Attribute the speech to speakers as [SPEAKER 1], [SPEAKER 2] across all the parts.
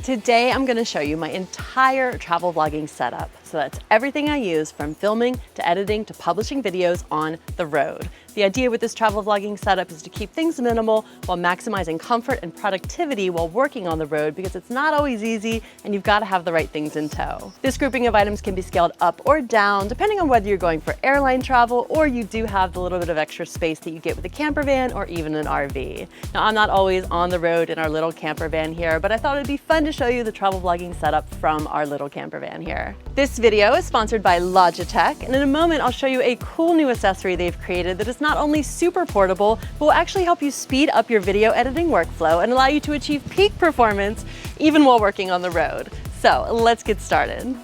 [SPEAKER 1] Today I'm going to show you my entire travel vlogging setup. So that's everything I use from filming to editing to publishing videos on the road. The idea with this travel vlogging setup is to keep things minimal while maximizing comfort and productivity while working on the road, because it's not always easy and you've got to have the right things in tow. This grouping of items can be scaled up or down depending on whether you're going for airline travel or you do have the little bit of extra space that you get with a camper van or even an RV. Now, I'm not always on the road in our little camper van here, but I thought it'd be fun to show you the travel vlogging setup from our little camper van here. This video is sponsored by Logitech, and in a moment I'll show you a cool new accessory they've created that is not only super portable, but will actually help you speed up your video editing workflow and allow you to achieve peak performance even while working on the road. So let's get started.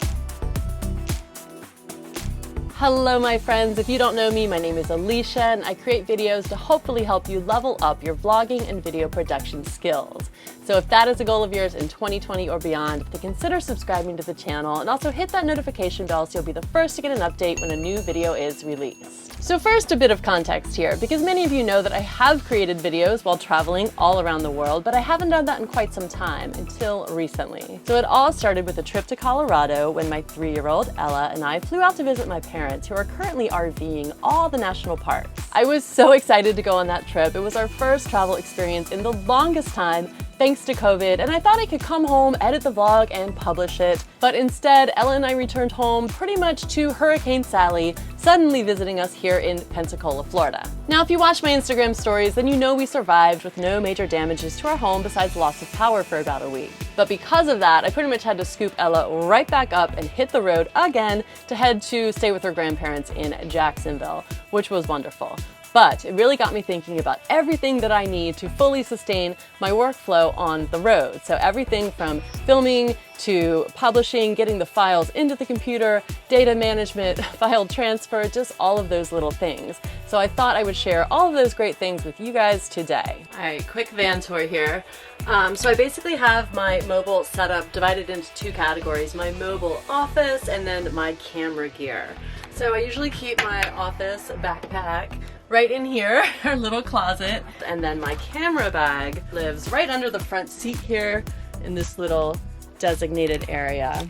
[SPEAKER 1] Hello my friends, if you don't know me, my name is Alicia and I create videos to hopefully help you level up your vlogging and video production skills. So if that is a goal of yours in 2020 or beyond, then consider subscribing to the channel and also hit that notification bell so you'll be the first to get an update when a new video is released. So first, a bit of context here, because many of you know that I have created videos while traveling all around the world, but I haven't done that in quite some time, until recently. So it all started with a trip to Colorado when my 3-year-old Ella and I flew out to visit my parents, who are currently RVing all the national parks. I was so excited to go on that trip. It was our first travel experience in the longest time, thanks to COVID, and I thought I could come home, edit the vlog, and publish it. But instead, Ella and I returned home pretty much to Hurricane Sally, suddenly visiting us here in Pensacola, Florida. Now, if you watch my Instagram stories, then you know we survived with no major damages to our home besides loss of power for about a week. But because of that, I pretty much had to scoop Ella right back up and hit the road again to head to stay with her grandparents in Jacksonville, which was wonderful. But it really got me thinking about everything that I need to fully sustain my workflow on the road. So everything from filming to publishing, getting the files into the computer, data management, file transfer, just all of those little things. So I thought I would share all of those great things with you guys today. All right, quick van tour here. So I basically have my mobile setup divided into two categories, my mobile office and then my camera gear. So I usually keep my office backpack right in here, our little closet, and then my camera bag lives right under the front seat here in this little designated area.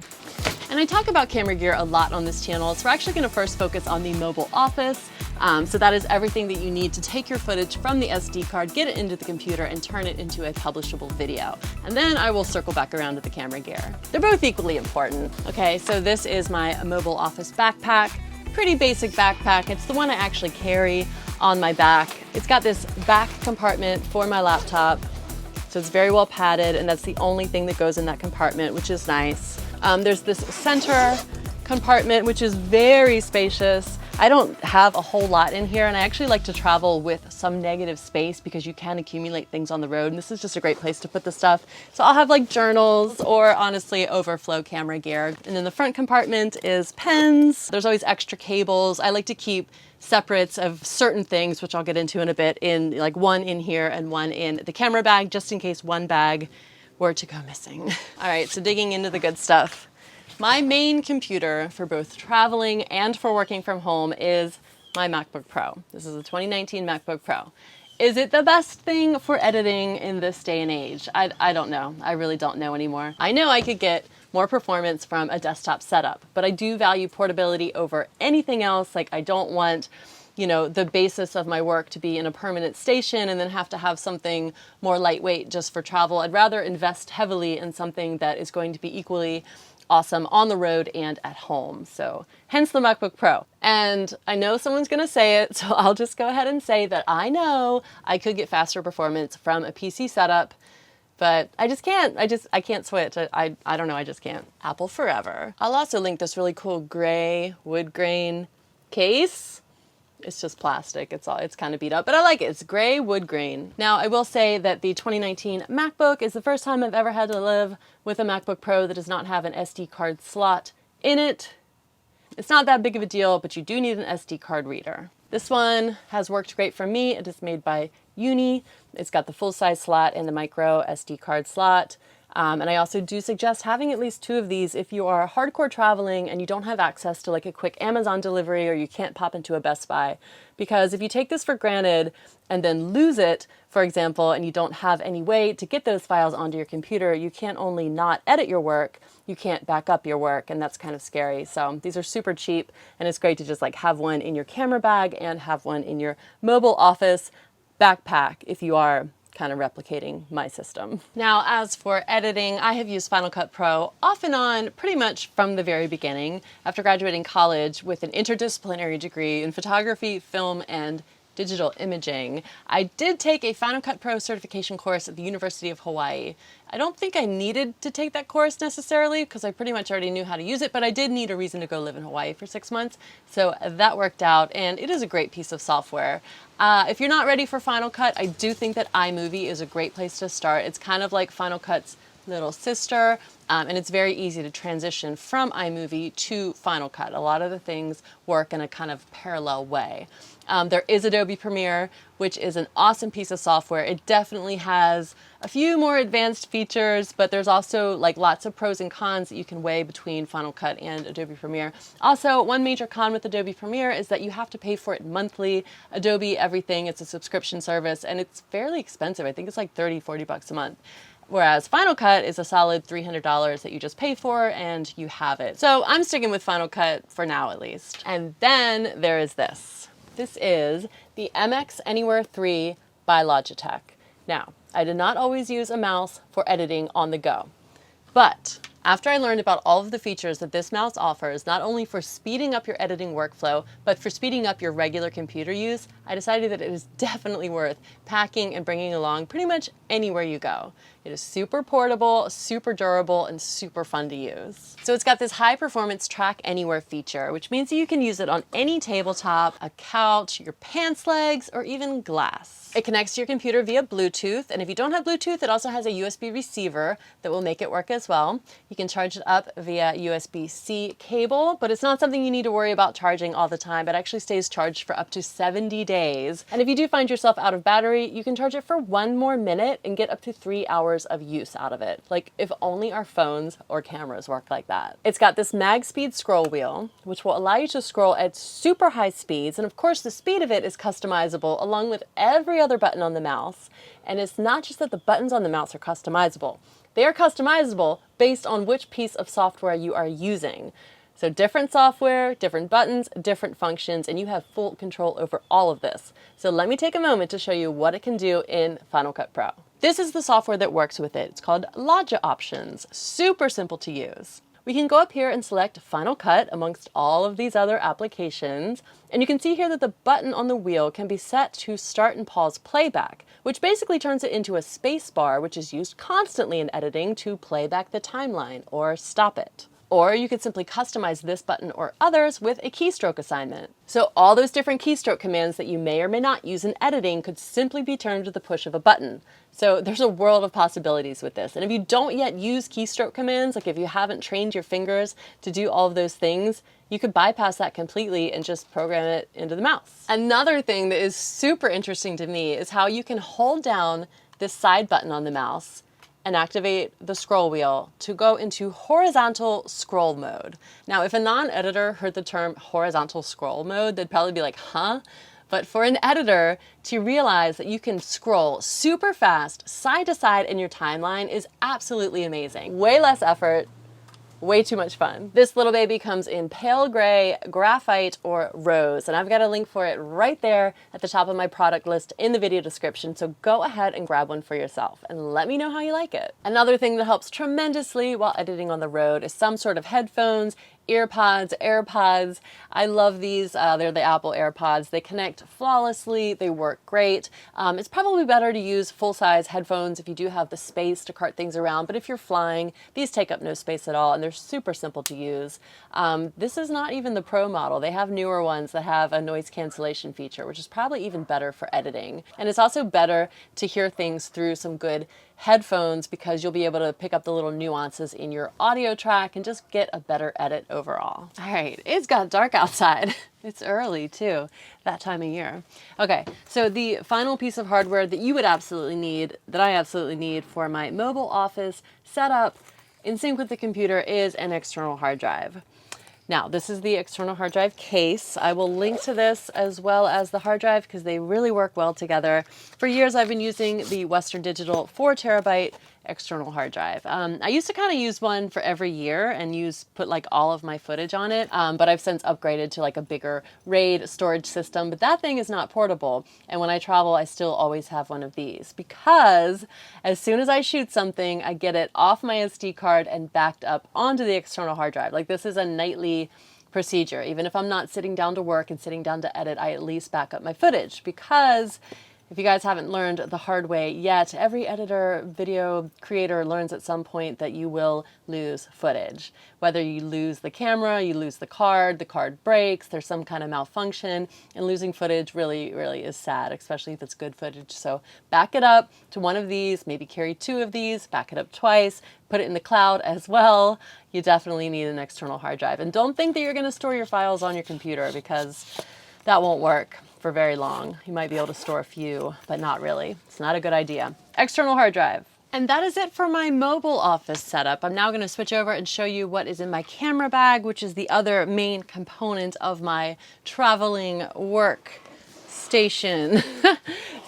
[SPEAKER 1] And I talk about camera gear a lot on this channel, so we're actually going to first focus on the mobile office. So that is everything that you need to take your footage from the SD card, get it into the computer, and turn it into a publishable video. And then I will circle back around to the camera gear. They're both equally important. Okay, so this is my mobile office backpack. Pretty basic backpack. It's the one I actually carry on my back. It's got this back compartment for my laptop, so it's very well padded, and that's the only thing that goes in that compartment, which is nice. There's this center compartment, which is very spacious. I don't have a whole lot in here, and I actually like to travel with some negative space because you can accumulate things on the road, and this is just a great place to put the stuff. So I'll have like journals or honestly overflow camera gear. And then the front compartment is pens. There's always extra cables. I like to keep separates of certain things, which I'll get into in a bit, in like one in here and one in the camera bag, just in case one bag were to go missing. All right, so digging into the good stuff. My main computer for both traveling and for working from home is my MacBook Pro. This is a 2019 MacBook Pro. Is it the best thing for editing in this day and age? I don't know. I really don't know anymore. I know I could get more performance from a desktop setup, but I do value portability over anything else. Like, I don't want, you know, the basis of my work to be in a permanent station and then have to have something more lightweight just for travel. I'd rather invest heavily in something that is going to be equally awesome on the road and at home. So hence the MacBook Pro. And I know someone's gonna say it, so I'll just go ahead and say that I know I could get faster performance from a PC setup, but I just can't. I can't switch. I don't know, I just can't. Apple forever. I'll also link this really cool gray wood grain case. It's just plastic. It's kind of beat up, but I like it. It's gray wood grain. Now, I will say that the 2019 MacBook is the first time I've ever had to live with a MacBook Pro that does not have an SD card slot in it. It's not that big of a deal, but you do need an SD card reader. This one has worked great for me. It is made by Uni. It's got the full-size slot and the micro SD card slot. And I also do suggest having at least 2 of these if you are hardcore traveling and you don't have access to like a quick Amazon delivery or you can't pop into a Best Buy. Because if you take this for granted and then lose it, for example, and you don't have any way to get those files onto your computer, you can't only not edit your work, you can't back up your work, and that's kind of scary. So these are super cheap, and it's great to just like have one in your camera bag and have one in your mobile office backpack if you are kind of replicating my system. Now, as for editing, I have used Final Cut Pro off and on pretty much from the very beginning after graduating college with an interdisciplinary degree in photography, film, and digital imaging. I did take a Final Cut Pro certification course at the University of Hawaii. I don't think I needed to take that course necessarily because I pretty much already knew how to use it, but I did need a reason to go live in Hawaii for 6 months. So that worked out, and it is a great piece of software. If you're not ready for Final Cut, I do think that iMovie is a great place to start. It's kind of like Final Cut's little sister, and it's very easy to transition from iMovie to Final Cut. A lot of the things work in a kind of parallel way. There is Adobe Premiere, which is an awesome piece of software. It definitely has a few more advanced features, but there's also like lots of pros and cons that you can weigh between Final Cut and Adobe Premiere. Also, one major con with Adobe Premiere is that you have to pay for it monthly. Adobe Everything, it's a subscription service, and it's fairly expensive. I think it's like 30, 40 bucks a month. Whereas Final Cut is a solid $300 that you just pay for and you have it. So I'm sticking with Final Cut for now at least. And then there is this. This is the MX Anywhere 3 by Logitech. Now, I did not always use a mouse for editing on the go, but after I learned about all of the features that this mouse offers, not only for speeding up your editing workflow, but for speeding up your regular computer use, I decided that it is definitely worth packing and bringing along pretty much anywhere you go. It is super portable, super durable, and super fun to use. So it's got this high performance track anywhere feature, which means that you can use it on any tabletop, a couch, your pants legs, or even glass. It connects to your computer via Bluetooth, and if you don't have Bluetooth, it also has a USB receiver that will make it work as well. You can charge it up via USB-C cable, but it's not something you need to worry about charging all the time. It actually stays charged for up to 70 days. And if you do find yourself out of battery, you can charge it for 1 more minute and get up to 3 hours of use out of it. Like, if only our phones or cameras worked like that. It's got this mag speed scroll wheel, which will allow you to scroll at super high speeds. And of course, the speed of it is customizable along with every other button on the mouse. And it's not just that the buttons on the mouse are customizable. They are customizable based on which piece of software you are using. So different software, different buttons, different functions, and you have full control over all of this. So let me take a moment to show you what it can do in Final Cut Pro. This is the software that works with it. It's called Logia Options. Super simple to use. We can go up here and select Final Cut amongst all of these other applications. And you can see here that the button on the wheel can be set to start and pause playback, which basically turns it into a space bar, which is used constantly in editing to play back the timeline or stop it. Or you could simply customize this button or others with a keystroke assignment. So all those different keystroke commands that you may or may not use in editing could simply be turned with the push of a button. So there's a world of possibilities with this. And if you don't yet use keystroke commands, like if you haven't trained your fingers to do all of those things, you could bypass that completely and just program it into the mouse. Another thing that is super interesting to me is how you can hold down this side button on the mouse and activate the scroll wheel to go into horizontal scroll mode. Now, if a non-editor heard the term horizontal scroll mode, they'd probably be like, huh? But for an editor to realize that you can scroll super fast, side to side in your timeline is absolutely amazing. Way less effort, way too much fun. This little baby comes in pale gray, graphite, or rose, and I've got a link for it right there at the top of my product list in the video description, so go ahead and grab one for yourself and let me know how you like it. Another thing that helps tremendously while editing on the road is some sort of headphones, earpods, AirPods. I love these. They're the Apple AirPods. They connect flawlessly. They work great. It's probably better to use full-size headphones if you do have the space to cart things around, but if you're flying, these take up no space at all, and they're super simple to use. This is not even the Pro model. They have newer ones that have a noise cancellation feature, which is probably even better for editing. And it's also better to hear things through some good headphones because you'll be able to pick up the little nuances in your audio track and just get a better edit overall. All right, it's got dark outside. It's early too, that time of year. Okay, so the final piece of hardware that you would absolutely need, that I absolutely need for my mobile office setup in sync with the computer, is an external hard drive. Now, this is the external hard drive case. I will link to this as well as the hard drive because they really work well together. For years, I've been using the Western Digital 4 terabyte external hard drive. I used to kind of use one for every year and put like all of my footage on it, but I've since upgraded to like a bigger RAID storage system, but that thing is not portable. And when I travel, I still always have one of these because as soon as I shoot something, I get it off my SD card and backed up onto the external hard drive. Like this is a nightly procedure. Even if I'm not sitting down to work and sitting down to edit, I at least back up my footage because if you guys haven't learned the hard way yet, every editor, video creator learns at some point that you will lose footage. Whether you lose the camera, you lose the card breaks, there's some kind of malfunction, and losing footage really, really is sad, especially if it's good footage. So back it up to one of these, maybe carry 2 of these, back it up twice, put it in the cloud as well. You definitely need an external hard drive. And don't think that you're gonna store your files on your computer because that won't work for very long. You might be able to store a few, but not really. It's not a good idea. External hard drive. And that is it for my mobile office setup. I'm now going to switch over and show you what is in my camera bag, which is the other main component of my traveling work station.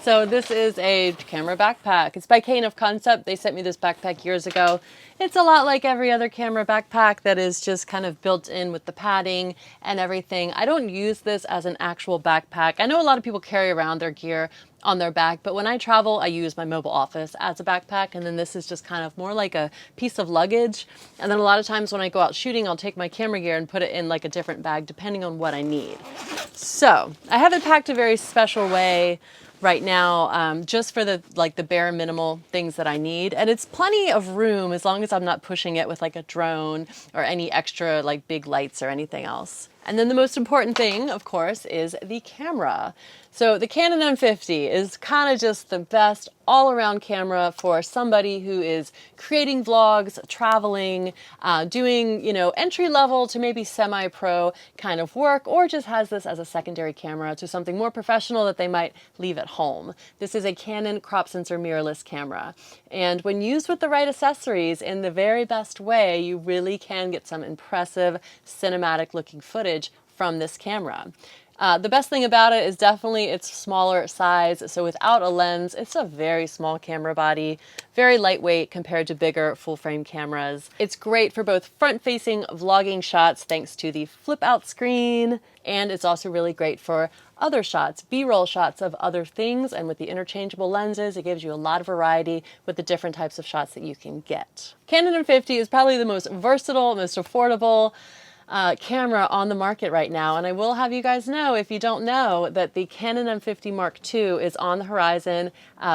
[SPEAKER 1] So this is a camera backpack. It's by Cameo Concept. They sent me this backpack years ago. It's a lot like every other camera backpack that is just kind of built in with the padding and everything. I don't use this as an actual backpack. I know a lot of people carry around their gear on their back, but when I travel, I use my mobile office as a backpack, and then this is just kind of more like a piece of luggage. And then a lot of times when I go out shooting, I'll take my camera gear and put it in like a different bag depending on what I need. So I have it packed a very special way right now, just for the bare minimal things that I need. And it's plenty of room as long as I'm not pushing it with like a drone or any extra like big lights or anything else. And then the most important thing, of course, is the camera. So the Canon M50 is kind of just the best all-around camera for somebody who is creating vlogs, traveling, doing, entry-level to maybe semi-pro kind of work, or just has this as a secondary camera to something more professional that they might leave at home. This is a Canon crop sensor mirrorless camera. And when used with the right accessories in the very best way, you really can get some impressive cinematic looking footage from this camera. The best thing about it is definitely its smaller size. So without a lens, it's a very small camera body, very lightweight compared to bigger full frame cameras. It's great for both front-facing vlogging shots thanks to the flip out screen, and it's also really great for other shots, B-roll shots of other things, and with the interchangeable lenses, it gives you a lot of variety with the different types of shots that you can get. Canon M50 is probably the most versatile, most affordable camera on the market right now, and I will have you guys know, if you don't know, that the Canon M50 Mark II is on the horizon.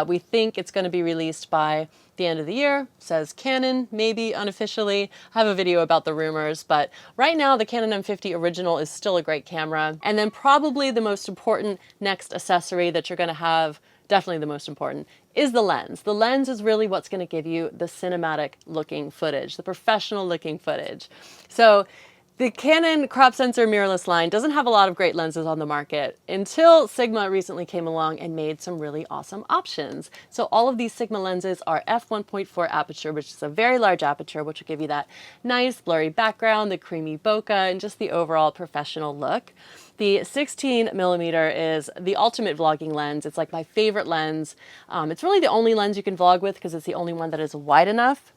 [SPEAKER 1] We think it's going to be released by the end of the year. Says Canon, maybe unofficially. I have a video about the rumors, but right now the Canon M50 original is still a great camera. And then probably the most important next accessory that you're going to have, definitely the most important, is the lens. The lens is really what's going to give you the cinematic looking footage, the professional looking footage. So the Canon crop sensor mirrorless line doesn't have a lot of great lenses on the market until Sigma recently came along and made some really awesome options. So all of these Sigma lenses are f1.4 aperture, which is a very large aperture, which will give you that nice blurry background, the creamy bokeh, and just the overall professional look. The 16 millimeter is the ultimate vlogging lens. It's like my favorite lens. It's really the only lens you can vlog with because it's the only one that is wide enough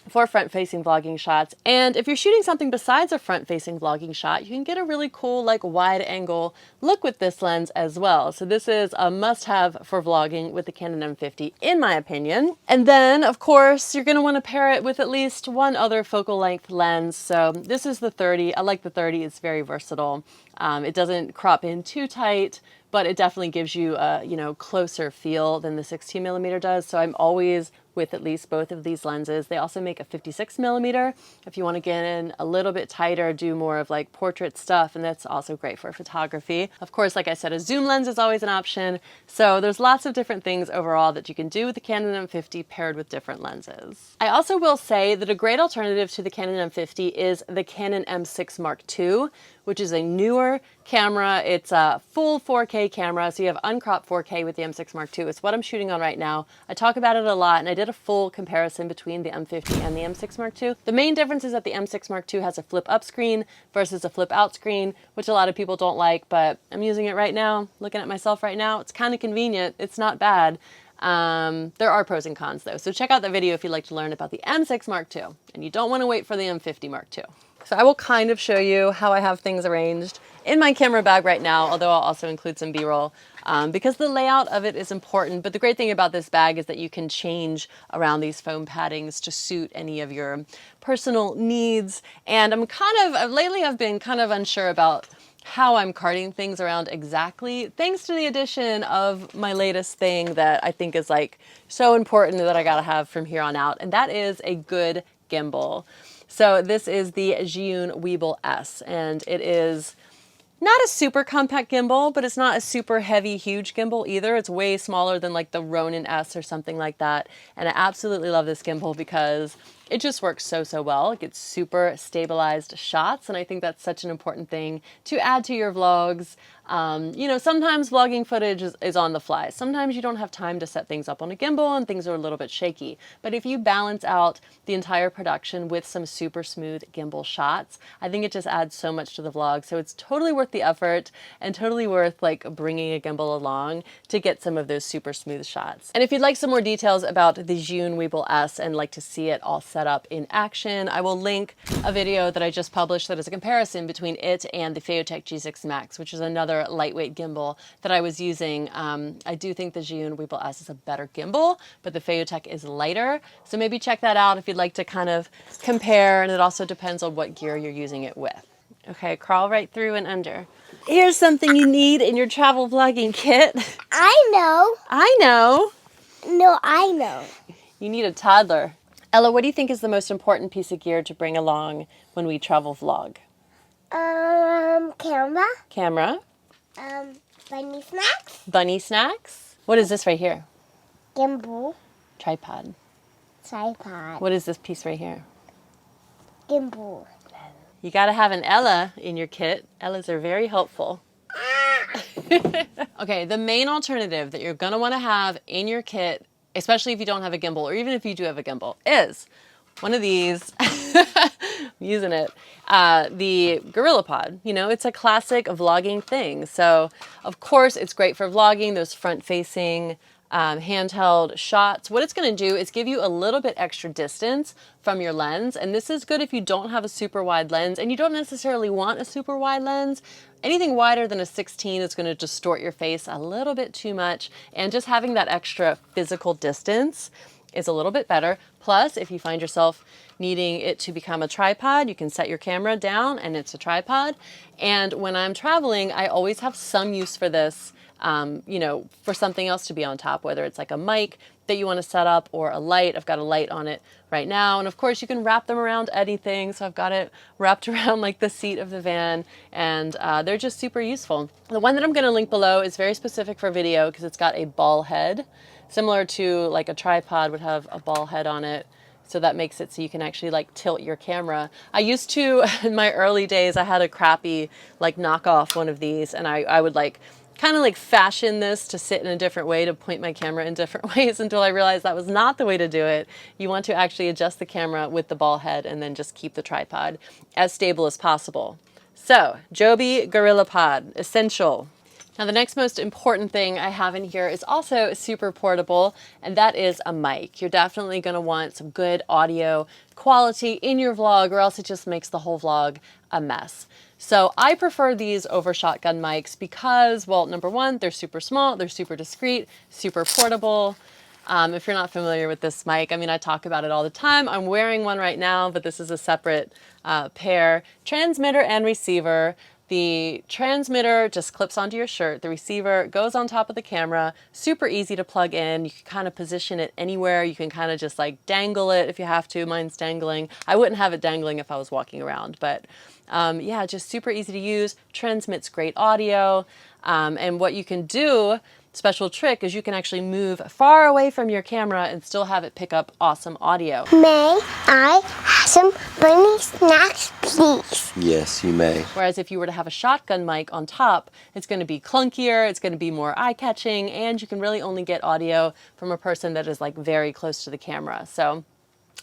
[SPEAKER 1] for front-facing vlogging shots. And if you're shooting something besides a front-facing vlogging shot, you can get a really cool, like, wide-angle look with this lens as well. So this is a must-have for vlogging with the Canon M50, in my opinion. And then, of course, you're going to want to pair it with at least one other focal length lens. So this is the 30. I like the 30. It's very versatile. It doesn't crop in too tight, but it definitely gives you a, closer feel than the 16 millimeter does. So I'm always with at least both of these lenses. They also make a 56mm if you want to get in a little bit tighter, do more of like portrait stuff, and that's also great for photography. Of course, like I said, a zoom lens is always an option. So there's lots of different things overall that you can do with the Canon M50 paired with different lenses. I also will say that a great alternative to the Canon M50 is the Canon M6 Mark II, which is a newer camera. It's a full 4K camera, so you have uncropped 4K with the M6 Mark II. It's what I'm shooting on right now. I talk about it a lot, and I did a full comparison between the M50 and the M6 Mark II. The main difference is that the M6 Mark II has a flip up screen versus a flip out screen, which a lot of people don't like, but I'm using it right now, looking at myself right now. It's kind of convenient. It's not bad. There are pros and cons though, so check out the video if you'd like to learn about the M6 Mark II, and you don't want to wait for the M50 Mark II. So I will kind of show you how I have things arranged in my camera bag right now, although I'll also include some B-roll because the layout of it is important. But the great thing about this bag is that you can change around these foam paddings to suit any of your personal needs. And lately I've been kind of unsure about how I'm carting things around exactly, thanks to the addition of my latest thing that I think is like so important that I gotta have from here on out, and that is a good gimbal. So this is the Zhiyun Weebill S, and it is not a super compact gimbal, but it's not a super heavy, huge gimbal either. It's way smaller than like the Ronin S or something like that. And I absolutely love this gimbal because it just works so well. It gets super stabilized shots, and I think that's such an important thing to add to your vlogs. You know, sometimes vlogging footage is on the fly. Sometimes you don't have time to set things up on a gimbal and things are a little bit shaky. But if you balance out the entire production with some super smooth gimbal shots, I think it just adds so much to the vlog. So it's totally worth the effort and totally worth like bringing a gimbal along to get some of those super smooth shots. And if you'd like some more details about the Zhiyun Weebill S and like to see it all set up in action, I will link a video that I just published that is a comparison between it and the Phaotech G6 Max, which is another lightweight gimbal that I was using. I do think the Zhiyun Weebill S is a better gimbal, but the Phaotech is lighter. So maybe check that out if you'd like to kind of compare, and it also depends on what gear you're using it with. Okay, crawl right through and under. Here's something you need in your travel vlogging kit.
[SPEAKER 2] I know.
[SPEAKER 1] I know.
[SPEAKER 2] No, I know.
[SPEAKER 1] You need a toddler. Ella, what do you think is the most important piece of gear to bring along when we travel vlog?
[SPEAKER 2] Camera.
[SPEAKER 1] Camera.
[SPEAKER 2] Bunny snacks.
[SPEAKER 1] Bunny snacks. What is this right here?
[SPEAKER 2] Gimbal.
[SPEAKER 1] Tripod.
[SPEAKER 2] Tripod.
[SPEAKER 1] What is this piece right here?
[SPEAKER 2] Gimbal.
[SPEAKER 1] You gotta have an Ella in your kit. Ellas are very helpful. Okay, the main alternative that you're gonna wanna have in your kit, especially if you don't have a gimbal, or even if you do have a gimbal, is one of these. I'm using it. The GorillaPod. You know, it's a classic vlogging thing. So, of course, it's great for vlogging, those front-facing handheld shots. What it's going to do is give you a little bit extra distance from your lens, and this is good if you don't have a super wide lens and you don't necessarily want a super wide lens. Anything wider than a 16 is going to distort your face a little bit too much, and just having that extra physical distance is a little bit better. Plus, if you find yourself needing it to become a tripod, you can set your camera down and it's a tripod. And when I'm traveling, I always have some use for this, you know, for something else to be on top, whether it's like a mic that you want to set up or a light. I've got a light on it right now. And of course you can wrap them around anything. So I've got it wrapped around like the seat of the van, and they're just super useful. The one that I'm going to link below is very specific for video because it's got a ball head, similar to like a tripod would have a ball head on it. So that makes it so you can actually like tilt your camera. I used to, in my early days, I had a crappy like knockoff one of these, and I would like kind of like fashion this to sit in a different way, to point my camera in different ways, until I realized that was not the way to do it. You want to actually adjust the camera with the ball head and then just keep the tripod as stable as possible. So, Joby GorillaPod, essential. Now the next most important thing I have in here is also super portable, and that is a mic. You're definitely going to want some good audio quality in your vlog, or else it just makes the whole vlog a mess. So I prefer these over shotgun mics because, well, number one, they're super small, they're super discreet, super portable. If you're not familiar with this mic, I mean, I talk about it all the time. I'm wearing one right now, but this is a separate pair. Transmitter and receiver. The transmitter just clips onto your shirt. The receiver goes on top of the camera. Super easy to plug in. You can kind of position it anywhere. You can kind of just like dangle it if you have to. Mine's dangling. I wouldn't have it dangling if I was walking around, but yeah, just super easy to use. Transmits great audio. And what you can do, special trick, is you can actually move far away from your camera and still have it pick up awesome audio.
[SPEAKER 2] May I have some bunny snacks, please?
[SPEAKER 3] Yes, you may.
[SPEAKER 1] Whereas if you were to have a shotgun mic on top, it's going to be clunkier, it's going to be more eye-catching, and you can really only get audio from a person that is like very close to the camera. So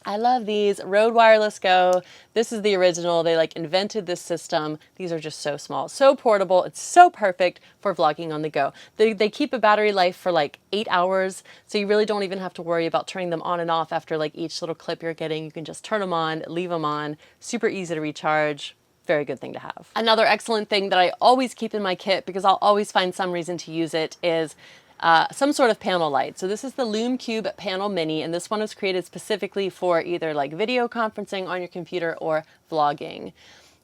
[SPEAKER 1] I love these. Rode Wireless Go. This is the original. They like invented this system. These are just so small, so portable. It's so perfect for vlogging on the go. They keep a battery life for like 8 hours, so you really don't even have to worry about turning them on and off after like each little clip you're getting. You can just turn them on, leave them on. Super easy to recharge. Very good thing to have. Another excellent thing that I always keep in my kit, because I'll always find some reason to use it, is some sort of panel light. So this is the Lume Cube Panel Mini, and this one was created specifically for either like video conferencing on your computer or vlogging.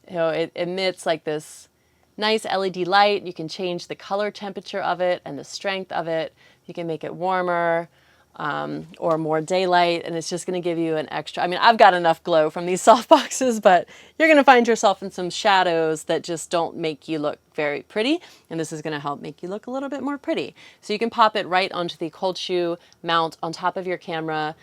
[SPEAKER 1] You know, it emits like this nice LED light. You can change the color temperature of it and the strength of it. You can make it warmer or more daylight, and it's just going to give you an extra. I mean, I've got enough glow from these soft boxes, but you're going to find yourself in some shadows that just don't make you look very pretty, and this is going to help make you look a little bit more pretty. So you can pop it right onto the cold shoe mount on top of your camera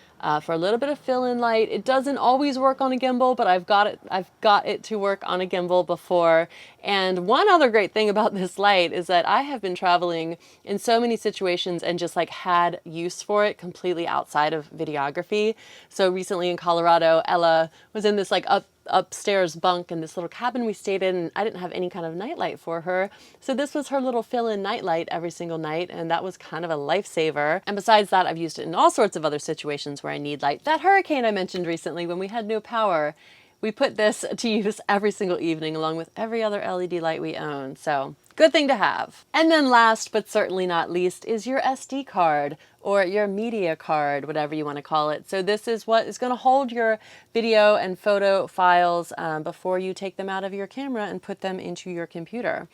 [SPEAKER 1] for a little bit of fill-in light. It doesn't always work on a gimbal, but I've got it to work on a gimbal before. And one other great thing about this light is that I have been traveling in so many situations and just like had use for it completely outside of videography. So recently in Colorado, Ella was in this like upstairs bunk in this little cabin we stayed in, and I didn't have any kind of nightlight for her. So this was her little fill-in nightlight every single night, and that was kind of a lifesaver. And besides that, I've used it in all sorts of other situations where I need light. That hurricane I mentioned recently when we had no power, we put this to use every single evening along with every other LED light we own. So good thing to have. And then last but certainly not least is your SD card, or your media card, whatever you want to call it. So this is what is going to hold your video and photo files before you take them out of your camera and put them into your computer.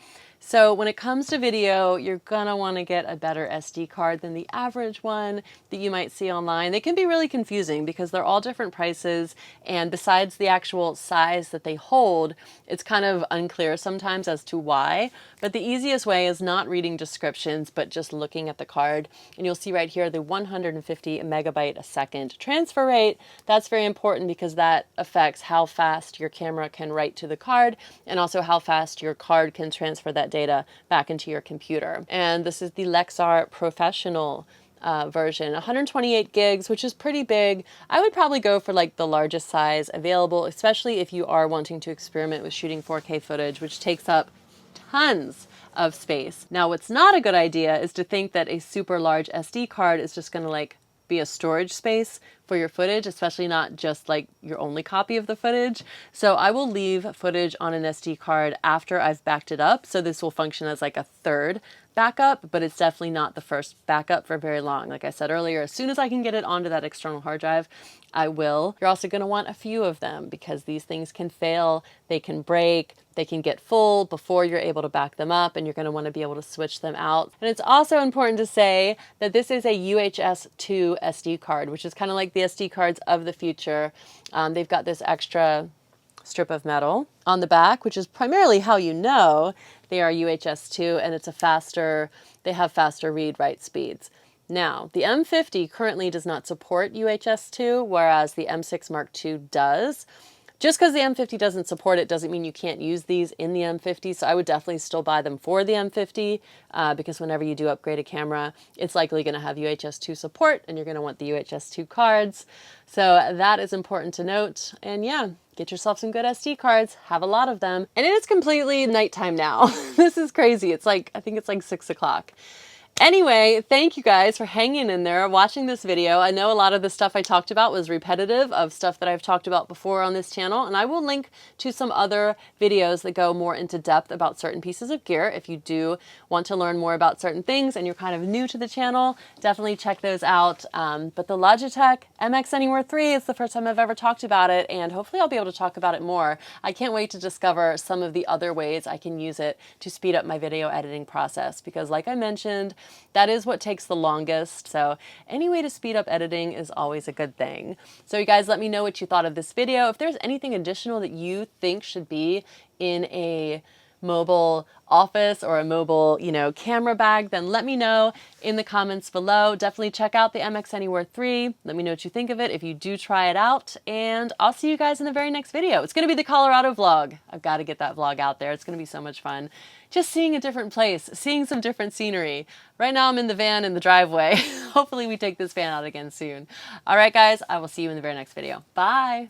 [SPEAKER 1] So when it comes to video, you're gonna want to get a better SD card than the average one that you might see online. They can be really confusing because they're all different prices, and besides the actual size that they hold, it's kind of unclear sometimes as to why. But the easiest way is not reading descriptions, but just looking at the card. And you'll see right here the 150 megabyte a second transfer rate. That's very important because that affects how fast your camera can write to the card, and also how fast your card can transfer that data back into your computer. And this is the Lexar Professional version, 128 gigs, which is pretty big. I would probably go for like the largest size available, especially if you are wanting to experiment with shooting 4K footage, which takes up tons of space. Now, what's not a good idea is to think that a super large SD card is just going to like be a storage space for your footage, especially not just like your only copy of the footage. So I will leave footage on an SD card after I've backed it up. So this will function as like a third backup, but it's definitely not the first backup for very long. Like I said earlier, as soon as I can get it onto that external hard drive, I will. You're also going to want a few of them because these things can fail, they can break, they can get full before you're able to back them up, and you're going to want to be able to switch them out. And it's also important to say that this is a UHS 2 SD card, which is kind of like the SD cards of the future. They've got this extra strip of metal on the back, which is primarily how you know they are UHS 2, and it's they have faster read-write speeds. Now, the M50 currently does not support UHS 2, whereas the M6 Mark II does. Just because the M50 doesn't support it doesn't mean you can't use these in the M50, so I would definitely still buy them for the M50 because whenever you do upgrade a camera, it's likely going to have UHS 2 support, and you're going to want the UHS 2 cards. So that is important to note. And yeah, get yourself some good SD cards, have a lot of them. And it is completely nighttime now. This is crazy. It's like, I think it's like 6 o'clock. Anyway, thank you guys for hanging in there, watching this video. I know a lot of the stuff I talked about was repetitive of stuff that I've talked about before on this channel, and I will link to some other videos that go more into depth about certain pieces of gear. If you do want to learn more about certain things and you're kind of new to the channel, definitely check those out. But the Logitech MX Anywhere 3 is the first time I've ever talked about it, and hopefully I'll be able to talk about it more. I can't wait to discover some of the other ways I can use it to speed up my video editing process, because like I mentioned, that is what takes the longest. So any way to speed up editing is always a good thing. So you guys, let me know what you thought of this video. If there's anything additional that you think should be in a mobile office or a mobile, camera bag, then let me know in the comments below. Definitely check out the MX Anywhere 3. Let me know what you think of it if you do try it out, and I'll see you guys in the very next video. It's going to be the Colorado vlog. I've got to get that vlog out there. It's going to be so much fun. Just seeing a different place, seeing some different scenery. Right now I'm in the van in the driveway. Hopefully we take this van out again soon. All right, guys, I will see you in the very next video. Bye.